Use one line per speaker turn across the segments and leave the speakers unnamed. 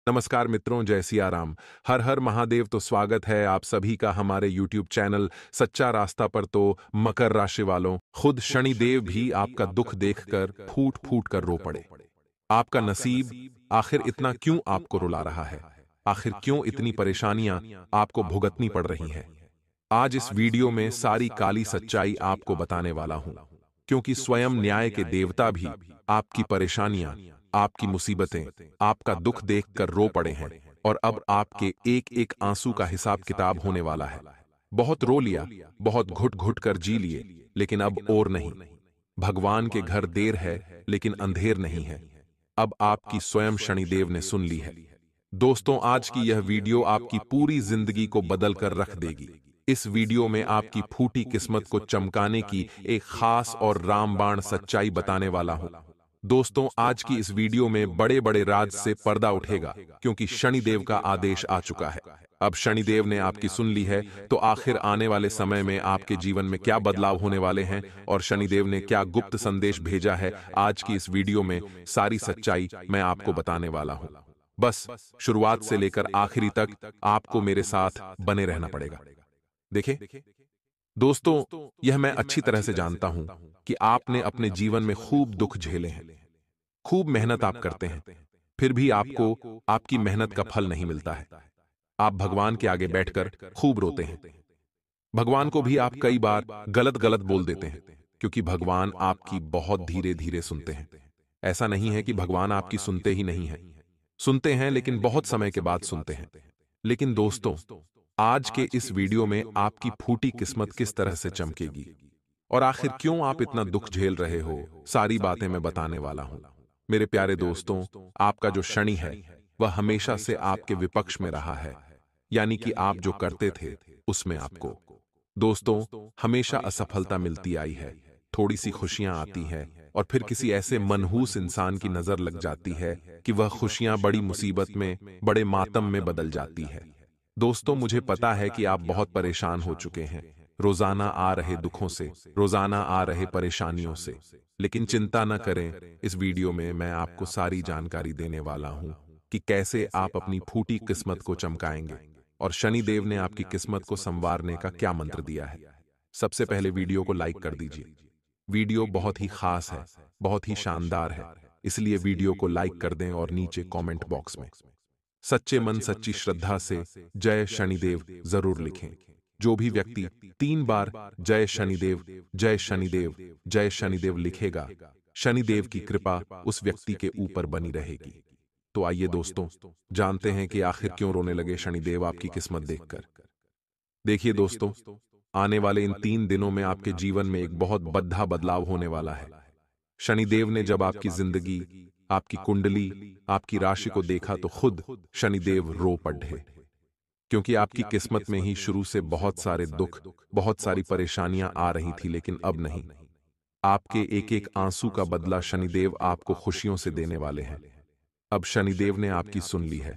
नमस्कार मित्रों, जय सिया राम। हर हर महादेव। तो स्वागत है आप सभी का हमारे YouTube चैनल सच्चा रास्ता पर। तो मकर राशि वालों, खुद शनिदेव भी आपका दुख देखकर फूट फूट कर रो पड़े। आपका नसीब आखिर इतना क्यों आपको रुला रहा है? आखिर क्यों इतनी परेशानियां आपको भुगतनी पड़ रही हैं? आज इस वीडियो में सारी काली सच्चाई आपको बताने वाला हूं, क्योंकि स्वयं न्याय के देवता भी आपकी परेशानियां, आपकी मुसीबतें, आपका दुख देखकर रो पड़े हैं। और अब आपके एक एक आंसू का हिसाब किताब होने वाला है। बहुत रो लिया, बहुत घुट घुट कर जी लिए, लेकिन अब और नहीं। भगवान के घर देर है, लेकिन अंधेर नहीं है। अब आपकी स्वयं शनिदेव ने सुन ली है। दोस्तों, आज की यह वीडियो आपकी पूरी जिंदगी को बदल कर रख देगी। इस वीडियो में आपकी फूटी किस्मत को चमकाने की एक खास और रामबाण सच्चाई बताने वाला हूं। दोस्तों, आज की इस वीडियो में बड़े बड़े राज से पर्दा उठेगा, क्योंकि शनिदेव का आदेश आ चुका है। अब शनिदेव ने आपकी सुन ली है, तो आखिर आने वाले समय में आपके जीवन में क्या बदलाव होने वाले हैं और शनिदेव ने क्या गुप्त संदेश भेजा है, आज की इस वीडियो में सारी सच्चाई मैं आपको बताने वाला हूं। बस शुरुआत से लेकर आखिरी तक आपको मेरे साथ बने रहना पड़ेगा। देखिए दोस्तों, यह मैं अच्छी तरह से जानता हूं कि आपने अपने जीवन में खूब दुख झेले हैं, खूब मेहनत आप करते हैं, फिर भी आपको आपकी मेहनत का फल नहीं मिलता है। आप भगवान के आगे बैठकर खूब रोते हैं। भगवान को भी आप कई बार गलत गलत बोल देते हैं, क्योंकि भगवान आपकी बहुत धीरे धीरे सुनते हैं। ऐसा नहीं है कि भगवान आपकी सुनते ही नहीं है, सुनते हैं, लेकिन बहुत समय के बाद सुनते हैं। लेकिन दोस्तों, आज के इस वीडियो में आपकी फूटी किस्मत किस तरह से चमकेगी और आखिर क्यों आप इतना दुख झेल रहे हो, सारी बातें मैं बताने वाला हूं। मेरे प्यारे दोस्तों, आपका जो शनि है वह हमेशा से आपके विपक्ष में रहा है, यानी कि आप जो करते थे उसमें आपको दोस्तों हमेशा असफलता मिलती आई है। थोड़ी सी खुशियां आती हैं और फिर किसी ऐसे मनहूस इंसान की नजर लग जाती है कि वह खुशियां बड़ी मुसीबत में, बड़े मातम में बदल जाती है। दोस्तों, मुझे पता है कि आप बहुत परेशान हो चुके हैं, रोजाना आ रहे दुखों से, रोजाना आ रहे परेशानियों से। लेकिन चिंता न करें, इस वीडियो में मैं आपको सारी जानकारी देने वाला हूं कि कैसे आप अपनी फूटी किस्मत को चमकाएंगे और शनिदेव ने आपकी किस्मत को संवारने का क्या मंत्र दिया है। सबसे पहले वीडियो को लाइक कर दीजिए। वीडियो बहुत ही खास है, बहुत ही शानदार है, इसलिए वीडियो को लाइक कर दें और नीचे कमेंट बॉक्स में सच्चे मन सच्ची श्रद्धा से जय शनिदेव जरूर लिखें। जो भी व्यक्ति 3 बार जय शनिदेव, जय शनिदेव, जय शनिदेव लिखेगा, शनिदेव की कृपा उस व्यक्ति के ऊपर बनी रहेगी। तो आइए दोस्तों, जानते हैं कि आखिर क्यों रोने लगे शनिदेव आपकी किस्मत देखकर। देखिए दोस्तों, आने वाले इन 3 दिनों में आपके जीवन में एक बहुत बड़ा बदलाव होने वाला है। शनिदेव ने जब आपकी जिंदगी, आपकी कुंडली, आपकी राशि को देखा तो खुद शनिदेव रो पड़े, क्योंकि आपकी किस्मत में ही शुरू से बहुत सारे दुख, बहुत सारी परेशानियां आ रही थी, लेकिन अब नहीं। आपके एक एक आंसू का बदला शनिदेव आपको खुशियों से देने वाले हैं। अब शनिदेव ने आपकी सुन ली है।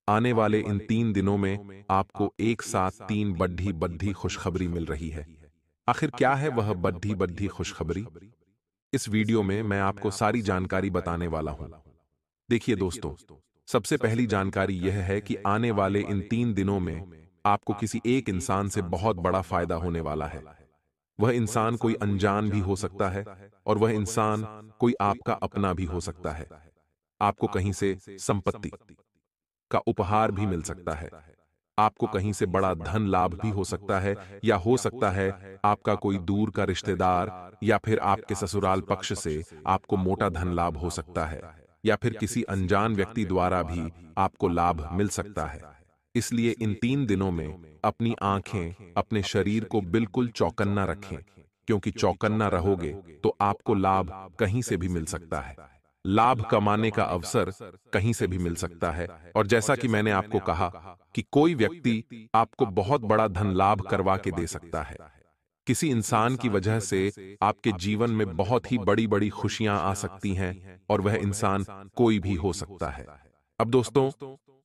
आने वाले इन 3 दिनों में आपको एक साथ 3 बड्ढी बड्ढी खुशखबरी मिल रही है। आखिर क्या है वह बड्ढी बड्ढी खुशखबरी? इस वीडियो में मैं आपको सारी जानकारी बताने वाला हूं। देखिए दोस्तों, सबसे पहली जानकारी यह है कि आने वाले इन 3 दिनों में आपको किसी एक इंसान से बहुत बड़ा फायदा होने वाला है। वह इंसान कोई अनजान भी हो सकता है और वह इंसान कोई आपका अपना भी हो सकता है। आपको कहीं से संपत्ति का उपहार भी मिल सकता है, आपको कहीं से बड़ा धन लाभ भी हो सकता है, या हो सकता है आपका कोई दूर का रिश्तेदार या फिर आपके ससुराल पक्ष से आपको मोटा धन लाभ हो सकता है, या फिर किसी अनजान व्यक्ति द्वारा भी आपको लाभ मिल सकता है। इसलिए इन 3 दिनों में अपनी आंखें, अपने शरीर को बिल्कुल चौकन्ना रखें, क्योंकि चौकन्ना रहोगे तो आपको लाभ कहीं से भी मिल सकता है। लाभ कमाने का अवसर कहीं से भी मिल सकता है। और जैसा कि मैंने आपको कहा कि कोई व्यक्ति आपको बहुत बड़ा धन लाभ करवा के दे सकता है। किसी इंसान की वजह से आपके जीवन में बहुत ही बड़ी बड़ी खुशियां आ सकती हैं, और वह इंसान कोई भी हो सकता है। अब दोस्तों,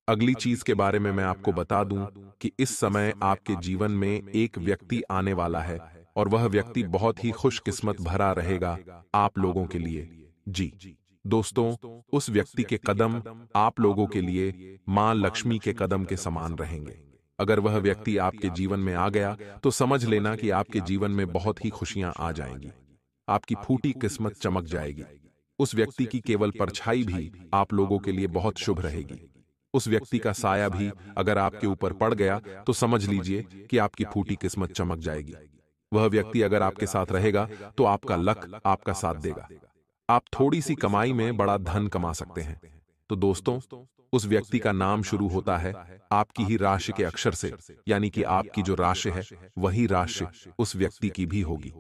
अगली चीज के बारे में मैं आपको बता दूं कि इस समय आपके जीवन में एक व्यक्ति आने वाला है, और वह व्यक्ति बहुत ही खुशकिस्मत भरा रहेगा आप लोगों के लिए। जी, दोस्तों, उस व्यक्ति के कदम आप लोगों के लिए मां लक्ष्मी के कदम के समान रहेंगे। अगर वह व्यक्ति आपके जीवन में आ गया तो समझ लेना कि आपके जीवन में बहुत ही खुशियां आ जाएंगी। आपकी फूटी किस्मत चमक जाएगी। उस व्यक्ति की केवल परछाई भी आप लोगों के लिए बहुत शुभ रहेगी। उस व्यक्ति का साया भी अगर आपके ऊपर पड़ गया तो समझ लीजिए कि आपकी फूटी किस्मत चमक जाएगी। वह व्यक्ति अगर आपके साथ रहेगा तो आपका लक आपका साथ देगा। आप थोड़ी सी कमाई में बड़ा धन कमा सकते हैं। तो दोस्तों, उस व्यक्ति का नाम शुरू होता है आपकी ही राशि के अक्षर से, यानी कि आपकी जो राशि है वही राशि उस व्यक्ति की भी होगी।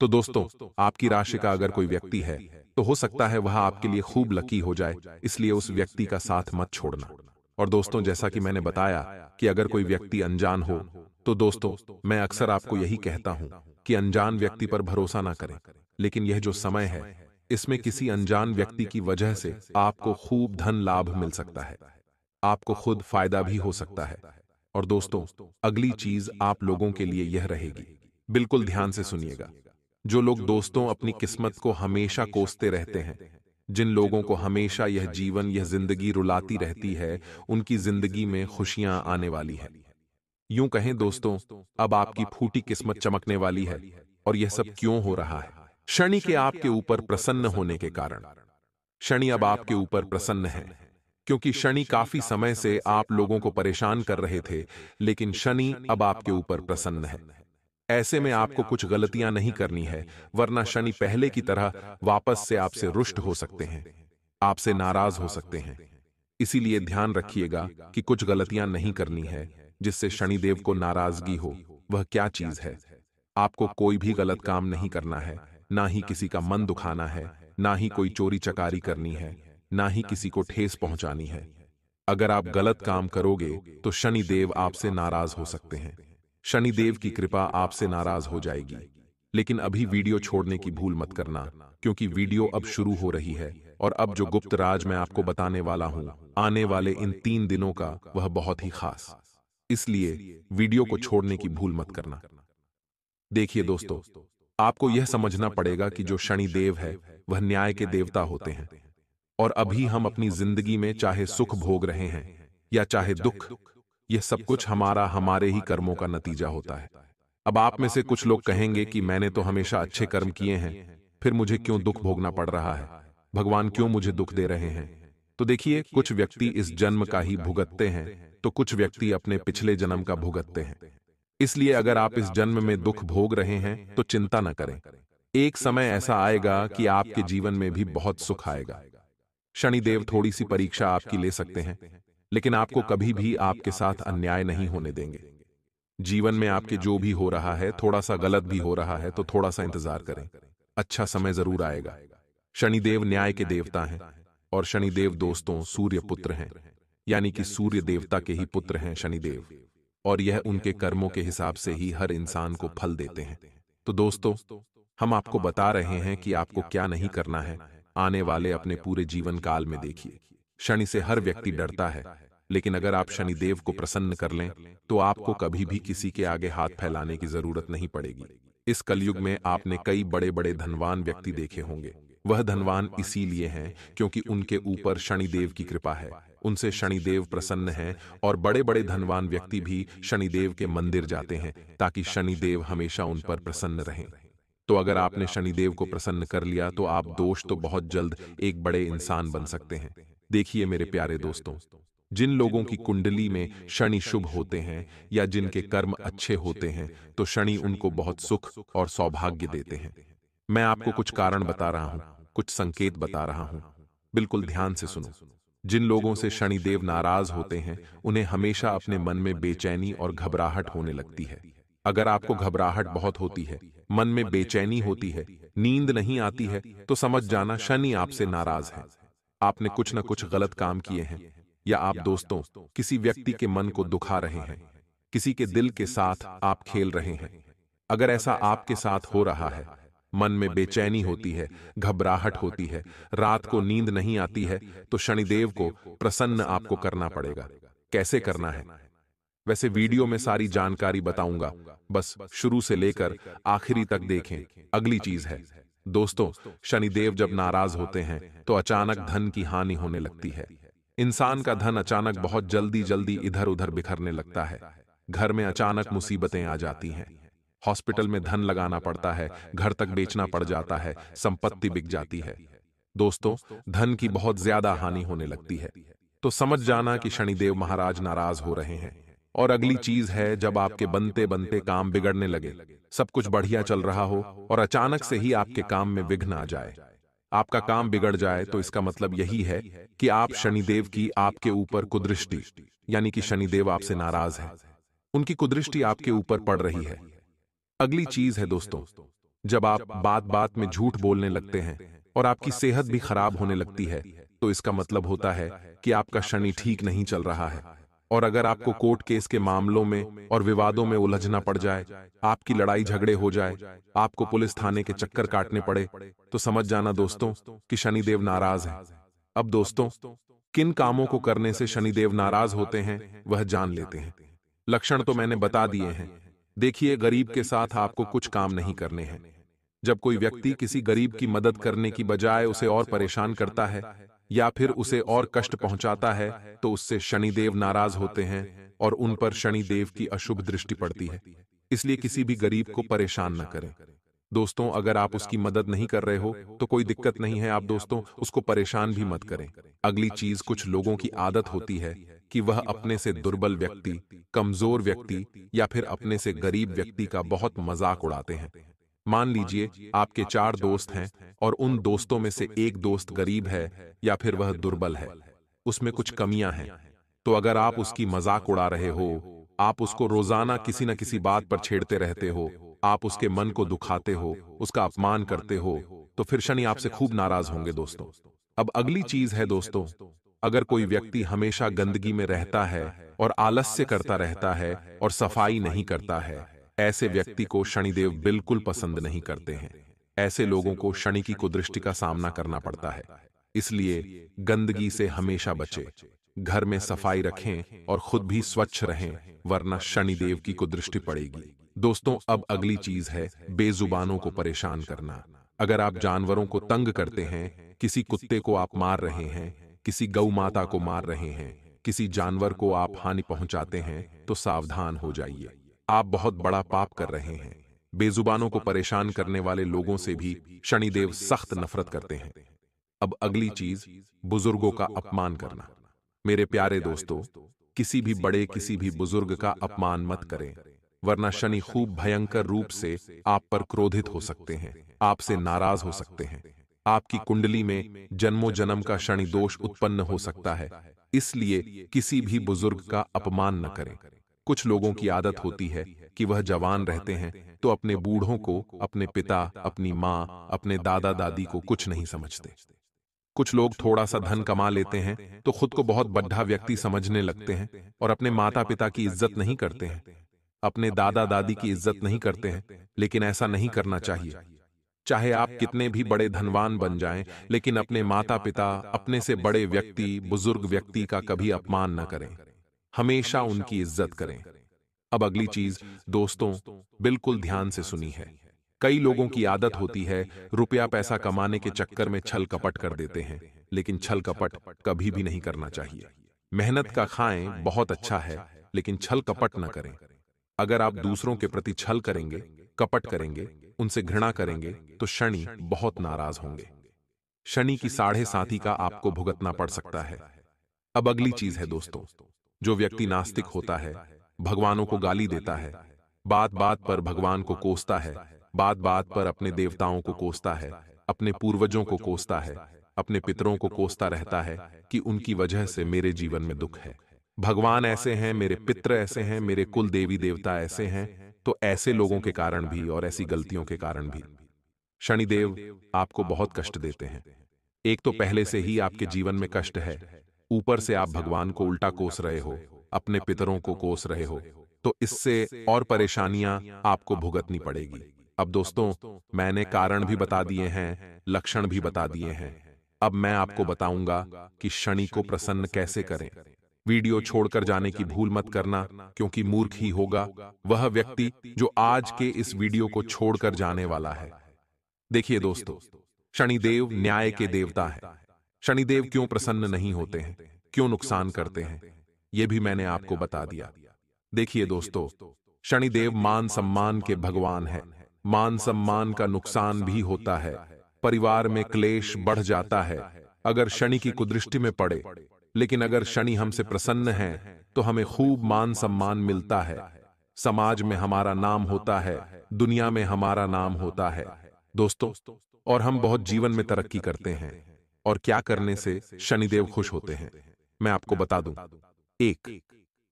तो दोस्तों, आपकी राशि का अगर कोई व्यक्ति है तो हो सकता है वह आपके लिए खूब लकी हो जाए, इसलिए उस व्यक्ति का साथ मत छोड़ना। और दोस्तों, जैसा कि मैंने बताया कि अगर कोई व्यक्ति अनजान हो तो दोस्तों, मैं अक्सर आपको यही कहता हूं कि अनजान व्यक्ति पर भरोसा ना करें। लेकिन यह जो समय है, इसमें किसी अनजान व्यक्ति की वजह से आपको खूब धन लाभ मिल सकता है। आपको खुद फायदा भी हो सकता है। और दोस्तों, अगली चीज आप लोगों के लिए यह रहेगी, बिल्कुल ध्यान से सुनिएगा। जो लोग दोस्तों अपनी किस्मत को हमेशा कोसते रहते हैं, जिन लोगों को हमेशा यह जीवन यह जिंदगी रुलाती रहती है, उनकी जिंदगी में खुशियां आने वाली है। यूं कहें दोस्तों, अब आपकी फूटी किस्मत चमकने वाली है। और यह सब क्यों हो रहा है? शनि के आपके ऊपर प्रसन्न होने के कारण। शनि अब आपके ऊपर प्रसन्न है, क्योंकि शनि काफी समय से आप लोगों को परेशान कर रहे थे, लेकिन शनि अब आपके ऊपर प्रसन्न है। ऐसे में आपको कुछ गलतियां नहीं करनी है, वरना शनि पहले की तरह वापस से आपसे रुष्ट हो सकते हैं, आपसे नाराज हो सकते हैं। इसीलिए ध्यान रखिएगा कि कुछ गलतियां नहीं करनी है जिससे शनिदेव को नाराजगी हो। वह क्या चीज है? आपको कोई भी गलत काम नहीं करना है, ना ही किसी का मन दुखाना है, ना ही कोई चोरी चकारी करनी है, ना ही किसी को ठेस पहुंचानी है। अगर आप गलत काम करोगे तो शनिदेव आपसे नाराज हो सकते हैं। शनिदेव की कृपा आपसे नाराज हो जाएगी। लेकिन अभी वीडियो छोड़ने की भूल मत करना, क्योंकि वीडियो अब शुरू हो रही है और अब जो गुप्त राज मैं आपको बताने वाला हूं आने वाले इन 3 दिनों का, वह बहुत ही खास। इसलिए वीडियो को छोड़ने की भूल मत करना। देखिए दोस्तों, आपको यह समझना पड़ेगा कि जो शनिदेव है वह न्याय के देवता होते हैं। और अभी हम अपनी जिंदगी में चाहे सुख भोग रहे हैं या चाहे दुख, यह सब कुछ हमारे ही कर्मों का नतीजा होता है। अब आप में से कुछ लोग कहेंगे कि मैंने तो हमेशा अच्छे कर्म किए हैं, फिर मुझे क्यों दुख भोगना पड़ रहा है? भगवान क्यों मुझे दुख दे रहे हैं? तो देखिए, कुछ व्यक्ति इस जन्म का ही भुगतते हैं, तो कुछ व्यक्ति अपने पिछले जन्म का भुगतते हैं। इसलिए अगर आप इस जन्म में दुख भोग रहे हैं तो चिंता न करें। एक समय ऐसा आएगा कि आपके जीवन में भी बहुत सुख आएगा। शनिदेव थोड़ी सी परीक्षा आपकी ले सकते हैं, लेकिन आपको कभी भी आपके साथ अन्याय नहीं होने देंगे। जीवन में आपके जो भी हो रहा है, थोड़ा सा गलत भी हो रहा है, तो थोड़ा सा इंतजार करें, अच्छा समय जरूर आएगा। शनिदेव न्याय के देवता हैं और शनिदेव दोस्तों सूर्य पुत्र हैं, यानी कि सूर्य देवता के ही पुत्र हैं शनिदेव, और यह उनके कर्मों के हिसाब से ही हर इंसान को फल देते हैं। तो दोस्तों, हम आपको बता रहे हैं कि आपको क्या नहीं करना है। आने वाले अपने पूरे जीवन काल में देखिए, शनि से हर व्यक्ति डरता है, लेकिन अगर आप शनिदेव को प्रसन्न कर लें तो आपको कभी भी किसी के आगे हाथ फैलाने की जरूरत नहीं पड़ेगी। इस कलयुग में आपने कई बड़े बड़े धनवान व्यक्ति देखे होंगे। वह धनवान इसीलिए हैं क्योंकि उनके ऊपर शनिदेव की कृपा है, उनसे शनिदेव प्रसन्न हैं, और बड़े बड़े धनवान व्यक्ति भी शनिदेव के मंदिर जाते हैं ताकि शनिदेव हमेशा उन पर प्रसन्न रहें। तो अगर आपने शनिदेव को प्रसन्न कर लिया तो आप दोष तो बहुत जल्द एक बड़े इंसान बन सकते हैं। देखिए मेरे प्यारे दोस्तों, जिन लोगों की कुंडली में शनि शुभ होते हैं या जिनके कर्म अच्छे होते हैं, तो शनि उनको बहुत सुख और सौभाग्य देते हैं। मैं आपको कुछ कारण बता रहा हूं, कुछ संकेत बता रहा हूं, बिल्कुल ध्यान से सुनो। जिन लोगों से शनिदेव नाराज होते हैं, उन्हें हमेशा अपने मन में बेचैनी और घबराहट होने लगती है। अगर आपको घबराहट बहुत होती है, मन में बेचैनी होती है, नींद नहीं आती है, तो समझ जाना शनि आपसे नाराज है। आपने कुछ न कुछ गलत काम किए हैं, या आप दोस्तों किसी व्यक्ति के मन को दुखा रहे हैं, किसी के दिल के साथ आप खेल रहे हैं। अगर ऐसा आपके साथ हो रहा है, मन में बेचैनी होती है, घबराहट होती है, रात को नींद नहीं आती है, तो शनिदेव को प्रसन्न आपको करना पड़ेगा। कैसे करना है? वैसे वीडियो में सारी जानकारी बताऊंगा, बस शुरू से लेकर आखिरी तक देखें। अगली चीज है, दोस्तों, शनिदेव जब नाराज होते हैं तो अचानक धन की हानि होने लगती है। इंसान का धन अचानक बहुत जल्दी जल्दी इधर उधर बिखरने लगता है। घर में अचानक मुसीबतें आ जाती हैं। हॉस्पिटल में धन लगाना पड़ता है, घर तक बेचना पड़ जाता है, संपत्ति बिक जाती है। दोस्तों, धन की बहुत ज्यादा हानि होने लगती है। तो समझ जाना कि शनिदेव महाराज नाराज हो रहे हैं। और अगली चीज है, जब आपके बनते बनते काम बिगड़ने लगे, सब कुछ बढ़िया चल रहा हो और अचानक से ही आपके काम में विघ्न आ जाए, आपका काम बिगड़ जाए, तो इसका मतलब यही है कि आप शनिदेव की आपके ऊपर कुदृष्टि, यानी कि शनिदेव आपसे नाराज है, उनकी कुदृष्टि आपके ऊपर पड़ रही है। अगली चीज है दोस्तों, जब आप बात बात में झूठ बोलने लगते हैं और आपकी सेहत भी खराब होने लगती है, तो इसका मतलब होता है कि आपका शनि ठीक नहीं चल रहा है। और अगर आपको कोर्ट केस के मामलों में और विवादों में उलझना पड़ जाए, आपकी लड़ाई झगड़े हो जाए, आपको पुलिस थाने के चक्कर काटने पड़े, तो समझ जाना दोस्तों कि शनिदेव नाराज है। अब दोस्तों, किन कामों को करने से शनिदेव नाराज होते हैं वह जान लेते हैं। लक्षण तो मैंने बता दिए हैं। देखिए, गरीब के साथ आपको कुछ काम नहीं करने हैं। जब कोई व्यक्ति किसी गरीब की मदद करने की बजाय उसे और परेशान करता है या फिर उसे और कष्ट पहुंचाता है, तो उससे शनिदेव नाराज होते हैं और उन पर शनिदेव की अशुभ दृष्टि पड़ती है। इसलिए किसी भी गरीब को परेशान न करें। दोस्तों, अगर आप उसकी मदद नहीं कर रहे हो तो कोई दिक्कत नहीं है, आप दोस्तों उसको परेशान भी मत करें। अगली चीज, कुछ लोगों की आदत होती है कि वह अपने से दुर्बल व्यक्ति, कमजोर व्यक्ति या फिर अपने से गरीब व्यक्ति का बहुत मजाक उड़ाते हैं। मान लीजिए आपके 4 दोस्त हैं और उन दोस्तों में से एक दोस्त गरीब है या फिर वह दुर्बल है, उसमें कुछ कमियां हैं। तो अगर आप उसकी मजाक उड़ा रहे हो, आप उसको रोजाना किसी न किसी बात पर छेड़ते रहते हो, आप उसके मन को दुखाते हो, उसका अपमान करते हो, तो फिर शनि आपसे खूब नाराज होंगे दोस्तों। अब अगली चीज है दोस्तों, अगर कोई व्यक्ति हमेशा गंदगी में रहता है और आलस्य करता रहता है और सफाई नहीं करता है, ऐसे व्यक्ति को शनिदेव बिल्कुल पसंद नहीं करते हैं। ऐसे लोगों को शनि की कुदृष्टि का सामना करना पड़ता है। इसलिए गंदगी से हमेशा बचें, घर में सफाई रखें और खुद भी स्वच्छ रहें, वरना शनिदेव की कुदृष्टि पड़ेगी। दोस्तों, अब अगली चीज है बेजुबानों को परेशान करना। अगर आप जानवरों को तंग करते हैं, किसी कुत्ते को आप मार रहे हैं, किसी गौ माता को मार रहे हैं, किसी जानवर को आप हानि पहुंचाते हैं, तो सावधान हो जाइए, आप बहुत बड़ा पाप कर रहे हैं। बेजुबानों को परेशान करने वाले लोगों से भी शनिदेव सख्त नफरत करते हैं। अब अगली चीज, बुजुर्गों का अपमान करना। मेरे प्यारे दोस्तों, किसी भी बड़े, किसी भी बुजुर्ग का अपमान मत करें, वरना शनि खूब भयंकर रूप से आप पर क्रोधित हो सकते हैं, आपसे नाराज हो सकते हैं। आपकी कुंडली में जन्मों जन्म का शनि दोष उत्पन्न हो सकता है। इसलिए किसी भी बुजुर्ग का अपमान न करें। कुछ लोगों की आदत होती है कि वह जवान रहते हैं तो अपने बूढ़ों को, अपने पिता, अपनी माँ, अपने दादा दादी को कुछ नहीं समझते। कुछ लोग थोड़ा सा धन कमा लेते हैं तो खुद को बहुत बड़ा व्यक्ति समझने लगते हैं और अपने माता पिता की इज्जत नहीं करते हैं, अपने दादा दादी की इज्जत नहीं करते हैं। लेकिन ऐसा नहीं करना चाहिए। चाहे आप कितने भी बड़े धनवान बन जाएं, लेकिन अपने माता पिता, अपने से बड़े व्यक्ति, बुजुर्ग व्यक्ति का कभी अपमान न करें, हमेशा उनकी इज्जत करें। अब अगली चीज दोस्तों, बिल्कुल ध्यान से सुनी है। कई लोगों की आदत होती है रुपया पैसा कमाने के चक्कर में छल कपट कर देते हैं, लेकिन छल कपट कभी भी नहीं करना चाहिए। मेहनत का खाएं बहुत अच्छा है, लेकिन छल कपट न करें। अगर आप दूसरों के प्रति छल करेंगे, कपट करेंगे, उनसे घृणा करेंगे, तो शनि बहुत नाराज होंगे। शनि की 7.5 का आपको भुगतना पड़ सकता है। अब अगली चीज है दोस्तों, जो व्यक्ति नास्तिक होता है, भगवानों को गाली देता है, बात बात पर भगवान को कोसता है, बात बात पर अपने देवताओं को कोसता है, अपने पूर्वजों को कोसता है, अपने पितरों को कोसता रहता है कि उनकी वजह से मेरे जीवन में दुख है, भगवान ऐसे हैं, मेरे पितर ऐसे हैं, मेरे कुल देवी देवता ऐसे हैं, तो ऐसे लोगों के कारण भी और ऐसी गलतियों के कारण भी शनिदेव आपको बहुत कष्ट देते हैं। एक तो पहले से ही आपके जीवन में कष्ट है, ऊपर से आप भगवान को उल्टा कोस रहे हो, अपने पितरों को कोस रहे हो, तो इससे और परेशानियां आपको भुगतनी पड़ेगी। अब दोस्तों, मैंने कारण भी बता दिए हैं, लक्षण भी बता दिए हैं। अब मैं आपको बताऊंगा कि शनि को प्रसन्न कैसे करें। वीडियो छोड़कर जाने की भूल मत करना, क्योंकि मूर्ख ही होगा वह व्यक्ति जो आज के इस वीडियो को छोड़कर जाने वाला है। देखिए दोस्तों, शनिदेव न्याय के देवता है। शनिदेव क्यों प्रसन्न नहीं होते हैं, क्यों नुकसान करते हैं, यह भी मैंने आपको बता दिया। देखिए दोस्तों, शनिदेव मान सम्मान के भगवान है। मान सम्मान का नुकसान भी होता है, परिवार में क्लेश बढ़ जाता है अगर शनि की कुदृष्टि में पड़े। लेकिन अगर शनि हमसे प्रसन्न है तो हमें खूब मान सम्मान मिलता है, समाज में हमारा नाम होता है, दुनिया में हमारा नाम होता है दोस्तों, और हम बहुत जीवन में तरक्की करते हैं। और क्या करने से शनिदेव खुश होते हैं, मैं आपको बता दूं। एक,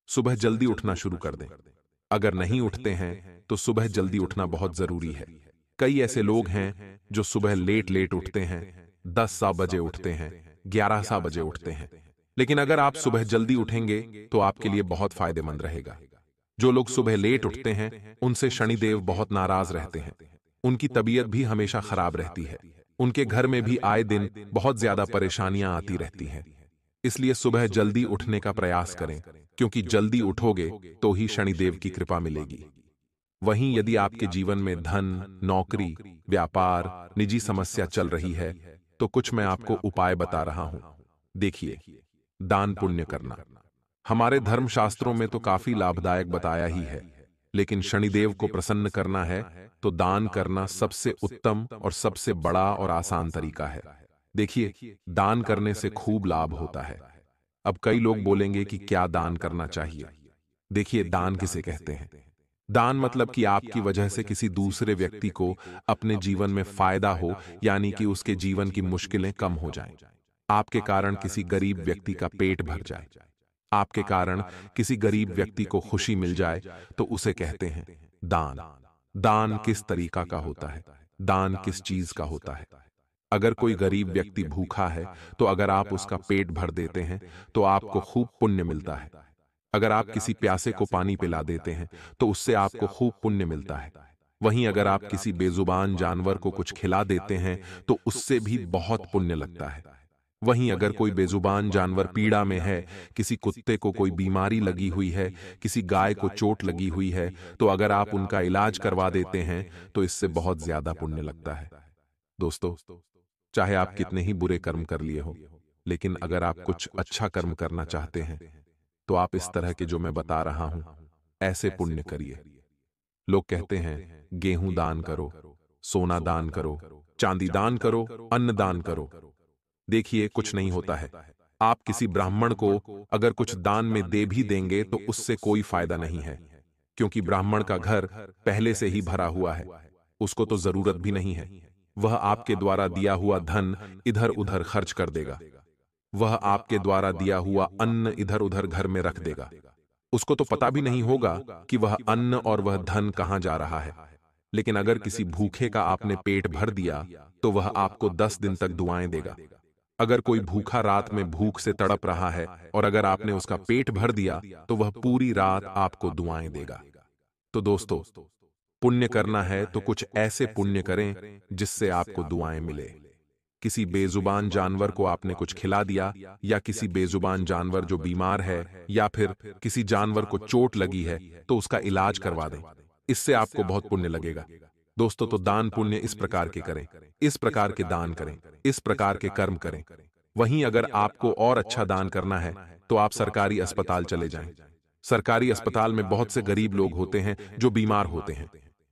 सुबह जल्दी उठना शुरू कर दें। अगर नहीं उठते हैं तो सुबह जल्दी उठना बहुत जरूरी है। कई ऐसे लोग हैं जो सुबह लेट लेट उठते हैं, 10 सा बजे उठते हैं, 11 सा बजे उठते हैं। लेकिन अगर आप सुबह जल्दी उठेंगे तो आपके लिए बहुत फायदेमंद रहेगा। जो लोग सुबह लेट उठते हैं उनसे शनिदेव बहुत नाराज रहते हैं, उनकी तबीयत भी हमेशा खराब रहती है, उनके घर में भी आए दिन बहुत ज्यादा परेशानियां आती रहती हैं। इसलिए सुबह जल्दी उठने का प्रयास करें, क्योंकि जल्दी उठोगे तो ही शनिदेव की कृपा मिलेगी। वहीं यदि आपके जीवन में धन, नौकरी, व्यापार, निजी समस्या चल रही है तो कुछ मैं आपको उपाय बता रहा हूं। देखिए, दान पुण्य करना हमारे धर्मशास्त्रों में तो काफी लाभदायक बताया ही है, लेकिन शनिदेव को प्रसन्न करना है तो दान करना सबसे उत्तम और सबसे बड़ा और आसान तरीका है। देखिए, दान करने से खूब लाभ होता है। अब कई लोग बोलेंगे कि क्या दान करना चाहिए। देखिए, दान किसे कहते हैं? दान मतलब कि आपकी वजह से किसी दूसरे व्यक्ति को अपने जीवन में फायदा हो, यानी कि उसके जीवन की मुश्किलें कम हो जाएं। आपके कारण किसी गरीब व्यक्ति का पेट भर जाए, आपके कारण किसी गरीब व्यक्ति को खुशी मिल जाए, तो उसे कहते हैं दान। दान किस तरीका का होता है, दान किस चीज का होता है? अगर कोई गरीब व्यक्ति भूखा है तो अगर आप उसका पेट भर देते हैं तो आपको खूब पुण्य मिलता है। अगर आप किसी प्यासे को पानी पिला देते हैं तो उससे आपको खूब पुण्य मिलता है। वहीं अगर आप किसी बेजुबान जानवर को कुछ खिला देते हैं तो उससे भी बहुत पुण्य लगता है। वहीं अगर कोई बेजुबान जानवर पीड़ा में है, किसी कुत्ते को कोई बीमारी लगी हुई है, किसी गाय को चोट लगी हुई है, तो अगर आप उनका इलाज करवा देते हैं तो इससे बहुत ज्यादा पुण्य लगता है। दोस्तों, चाहे आप कितने ही बुरे कर्म कर लिए हो, लेकिन अगर आप कुछ अच्छा कर्म करना चाहते हैं तो आप इस तरह के जो मैं बता रहा हूं ऐसे पुण्य करिए। लोग कहते हैं गेहूं दान करो, सोना दान करो, चांदी दान करो, अन्न दान करो। देखिए, कुछ नहीं होता है। आप किसी ब्राह्मण को अगर कुछ दान में दे भी देंगे तो उससे कोई फायदा नहीं है, क्योंकि ब्राह्मण का घर पहले से ही भरा हुआ है, उसको तो जरूरत भी नहीं है। वह आपके द्वारा दिया हुआ धन इधर उधर खर्च कर देगा, वह आपके द्वारा दिया हुआ अन्न इधर उधर घर में रख देगा। उसको तो पता भी नहीं होगा कि वह अन्न और वह धन कहां जा रहा है। लेकिन अगर किसी भूखे का आपने पेट भर दिया तो वह आपको 10 दिन तक दुआएं देगा। अगर कोई भूखा रात में भूख से तड़प रहा है और अगर आपने उसका पेट भर दिया तो वह पूरी रात आपको दुआएं देगा। तो दोस्तों, पुण्य करना है तो कुछ ऐसे पुण्य करें जिससे आपको दुआएं मिले। किसी बेजुबान जानवर को आपने कुछ खिला दिया, या किसी बेजुबान जानवर जो बीमार है, या फिर किसी जानवर को चोट लगी है तो उसका इलाज करवा दें, इससे आपको बहुत पुण्य लगेगा। दोस्तों, तो दान पुण्य इस प्रकार के करें, इस प्रकार के दान करें, इस प्रकार के कर्म करें। वहीं अगर आपको और अच्छा दान करना है तो आप सरकारी अस्पताल चले जाएं। सरकारी अस्पताल में बहुत से गरीब लोग होते हैं जो बीमार होते हैं।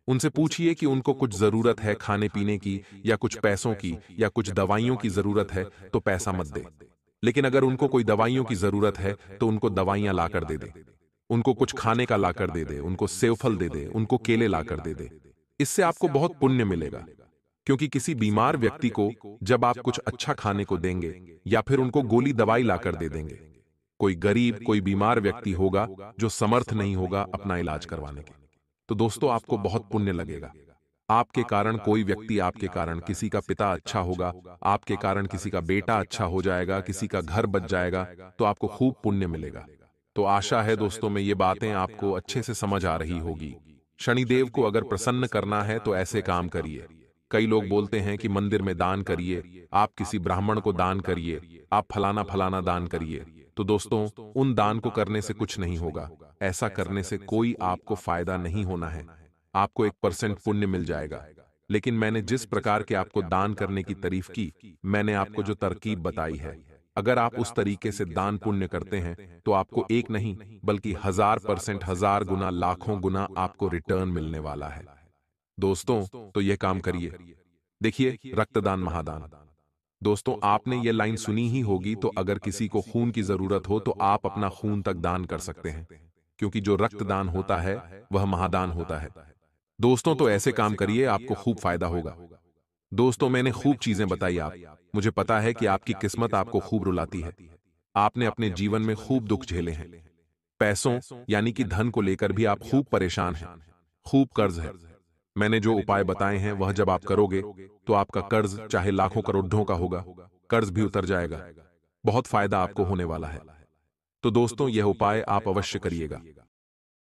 उनसे पूछिए कि उनको कुछ जरूरत है खाने पीने की, या कुछ पैसों की, या कुछ दवाइयों की जरूरत है तो पैसा मत दे। लेकिन अगर उनको कोई दवाइयों की जरूरत है तो उनको दवाइयां लाकर दे दे, उनको कुछ खाने का लाकर दे दे, उनको सेव फल दे दे, उनको केले लाकर दे दे। इससे आपको बहुत पुण्य मिलेगा, क्योंकि किसी बीमार व्यक्ति को जब आप कुछ अच्छा खाने को देंगे या फिर उनको गोली दवाई लाकर दे देंगे, कोई गरीब, कोई बीमार व्यक्ति होगा जो समर्थ नहीं होगा अपना इलाज करवाने के, तो दोस्तों आपको बहुत पुण्य लगेगा। आपके कारण कोई व्यक्ति, आपके कारण किसी का पिता अच्छा होगा, आपके कारण किसी का बेटा अच्छा हो जाएगा, किसी का घर बच जाएगा, तो आपको खूब पुण्य मिलेगा। तो आशा है दोस्तों में ये बातें आपको अच्छे से समझ आ रही होगी। शनिदेव को अगर प्रसन्न करना है तो ऐसे काम करिए। कई लोग बोलते हैं कि मंदिर में दान करिए, आप किसी ब्राह्मण को दान करिए, आप फलाना फलाना दान करिए। तो दोस्तों, उन दान को करने से कुछ नहीं होगा। ऐसा करने से कोई आपको फायदा नहीं होना है। आपको 1% पुण्य मिल जाएगा, लेकिन मैंने जिस प्रकार के आपको दान करने की तारीफ की, मैंने आपको जो तरकीब बताई है, अगर आप उस तरीके से दान पुण्य करते हैं तो आपको एक नहीं बल्कि 1000% 1000 गुना लाखों गुना आपको रिटर्न मिलने वाला है। दोस्तों, तो यह काम करिए। देखिए, रक्तदान महादान। दोस्तों, आपने ये लाइन सुनी ही होगी, तो अगर किसी को खून की जरूरत हो तो आप अपना खून तक दान कर सकते हैं, क्योंकि जो रक्तदान होता है वह महादान होता है। दोस्तों, तो ऐसे काम करिए, आपको खूब फायदा होगा। दोस्तों, मैंने खूब चीजें बताई आप, मुझे पता है कि आपकी किस्मत आपको खूब रुलाती है। आपने अपने जीवन में खूब दुख झेले हैं। पैसों यानी कि धन को लेकर भी आप खूब परेशान हैं, खूब कर्ज है। मैंने जो उपाय बताए हैं वह जब आप करोगे तो आपका कर्ज चाहे लाखों करोड़ों का होगा, कर्ज भी उतर जाएगा। बहुत फायदा आपको होने वाला है। तो दोस्तों, यह उपाय आप अवश्य करिएगा।